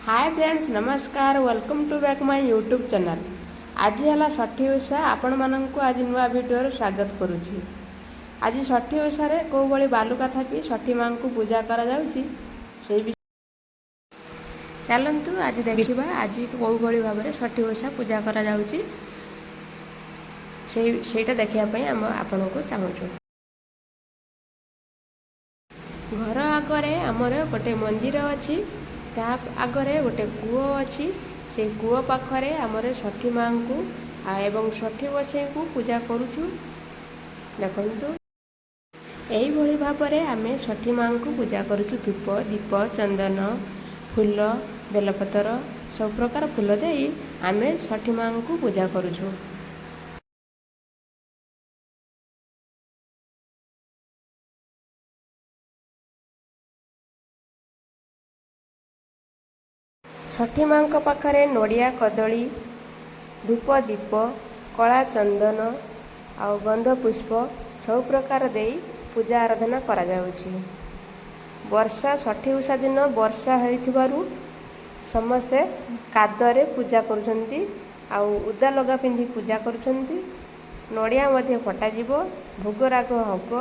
हाय friends नमस्कार welcome to back my YouTube channel. आज है षठी ओषा आपण मानक आज नुआ वीडियो स्वागत करुच्ची। आज षठी ओषा कौ भाई बालुका थापी षठी माँ को पूजा करा जाउची से चलतु आज देखा आज कौ भाई भाव में षठी ओषा पूजा करा जाउची सेटा देखापी आपण को चाहूँ। घर आगरे आमर गोटे मंदिर अच्छी आगरे गोटे कूओ अच्छी से कूओ पाखरे आमर षठी माँ को एवं षठी गोसाई को पूजा करुचु। देखु यही भाव में आम षठी माँ को पूजा करुचु। धूप दीप चंदन फूल बेलपतर सब प्रकार फूल दे आम षठी माँ को पूजा करुचु। षठी माँ पाखरे नड़िया कदली धूप दीप कला चंदन आ गंध पुष्प सब प्रकार दे पूजा आराधना करा जाउछि। वर्षा षठी ओषा दिन वर्षा होइथिबारु समस्ते कादरे पूजा करुछंती आ उदा लगा पिंधि पूजा करुछंती। नड़िया मध्य फटा जीवो भोग राग हब